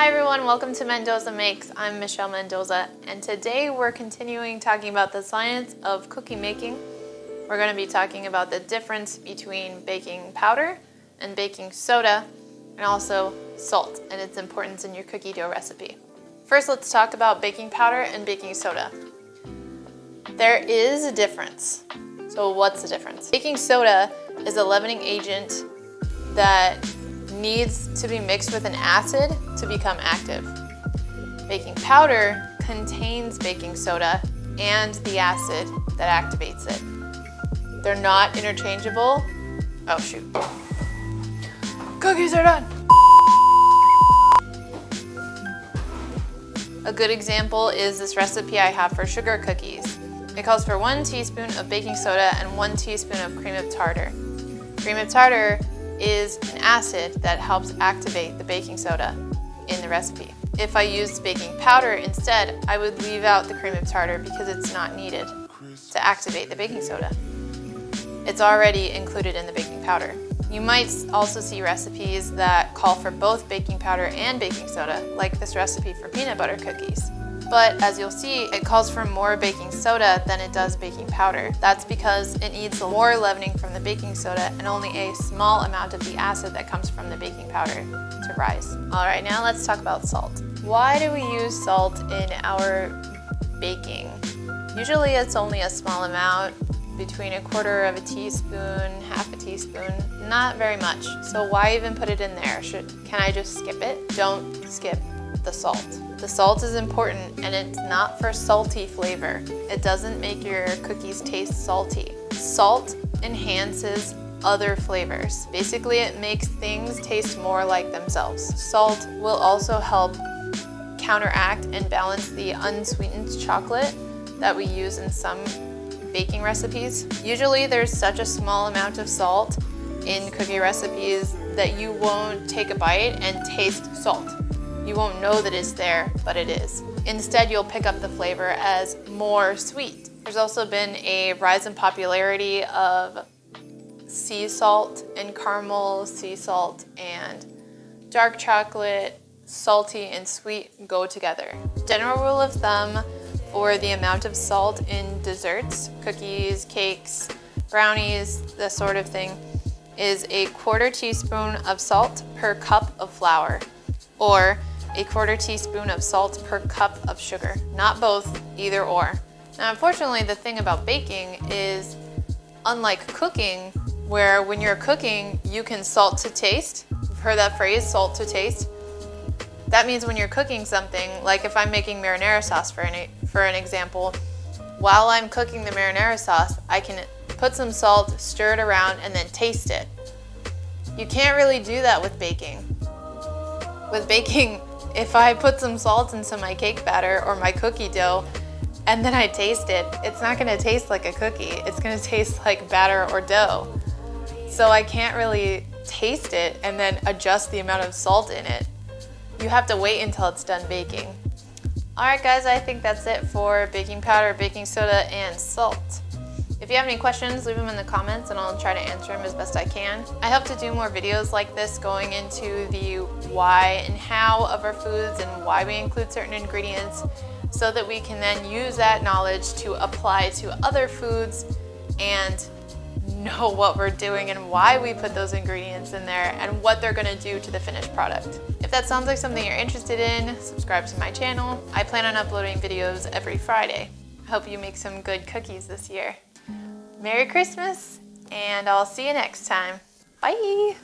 everyone, welcome to Mendoza Makes. I'm Michelle Mendoza, and today we're continuing talking about the science of cookie making. We're going to be talking about the difference between baking powder and baking soda, and also salt and its importance in your cookie dough recipe. First, let's talk about baking powder and baking soda. There is a difference. So what's the difference? Baking soda is a leavening agent that needs to be mixed with an acid to become active. Baking powder contains baking soda and the acid that activates it. They're not interchangeable. Oh shoot. Cookies are done. A good example is this recipe I have for sugar cookies. It calls for 1 teaspoon of baking soda and 1 teaspoon of cream of tartar. Cream of tartar is an acid that helps activate the baking soda in the recipe. If I used baking powder instead, I would leave out the cream of tartar because it's not needed to activate the baking soda. It's already included in the baking powder. You might also see recipes that call for both baking powder and baking soda, like this recipe for peanut butter cookies. But as you'll see, it calls for more baking soda than it does baking powder. That's because it needs more leavening from the baking soda and only a small amount of the acid that comes from the baking powder to rise. All right, now let's talk about salt. Why do we use salt in our baking? Usually it's only a small amount, between 1/4 of a teaspoon, 1/2 a teaspoon, not very much. So why even put it in there? Can I just skip it? Don't skip the salt. The salt is important, and it's not for salty flavor. It doesn't make your cookies taste salty. Salt enhances other flavors. Basically, it makes things taste more like themselves. Salt will also help counteract and balance the unsweetened chocolate that we use in some baking recipes. Usually there's such a small amount of salt in cookie recipes that you won't take a bite and taste salt. You won't know that it's there, but it is. Instead, you'll pick up the flavor as more sweet. There's also been a rise in popularity of sea salt and caramel, sea salt and dark chocolate. Salty and sweet go together. General rule of thumb for the amount of salt in desserts, cookies, cakes, brownies, this sort of thing, is 1/4 teaspoon of salt per cup of flour, or 1/4 teaspoon of salt per cup of sugar. Not both, either or. Now, unfortunately, the thing about baking is, unlike cooking, where when you're cooking, you can salt to taste. You've heard that phrase, salt to taste? That means when you're cooking something, like if I'm making marinara sauce for an example, while I'm cooking the marinara sauce, I can put some salt, stir it around, and then taste it. You can't really do that with baking. With baking, if I put some salt into my cake batter or my cookie dough, and then I taste it, it's not gonna taste like a cookie. It's gonna taste like batter or dough. So I can't really taste it and then adjust the amount of salt in it. You have to wait until it's done baking. All right, guys, I think that's it for baking powder, baking soda, and salt. If you have any questions, leave them in the comments and I'll try to answer them as best I can. I hope to do more videos like this going into the why and how of our foods and why we include certain ingredients so that we can then use that knowledge to apply to other foods and know what we're doing and why we put those ingredients in there and what they're gonna do to the finished product. If that sounds like something you're interested in, subscribe to my channel. I plan on uploading videos every Friday. I hope you make some good cookies this year. Merry Christmas, and I'll see you next time. Bye!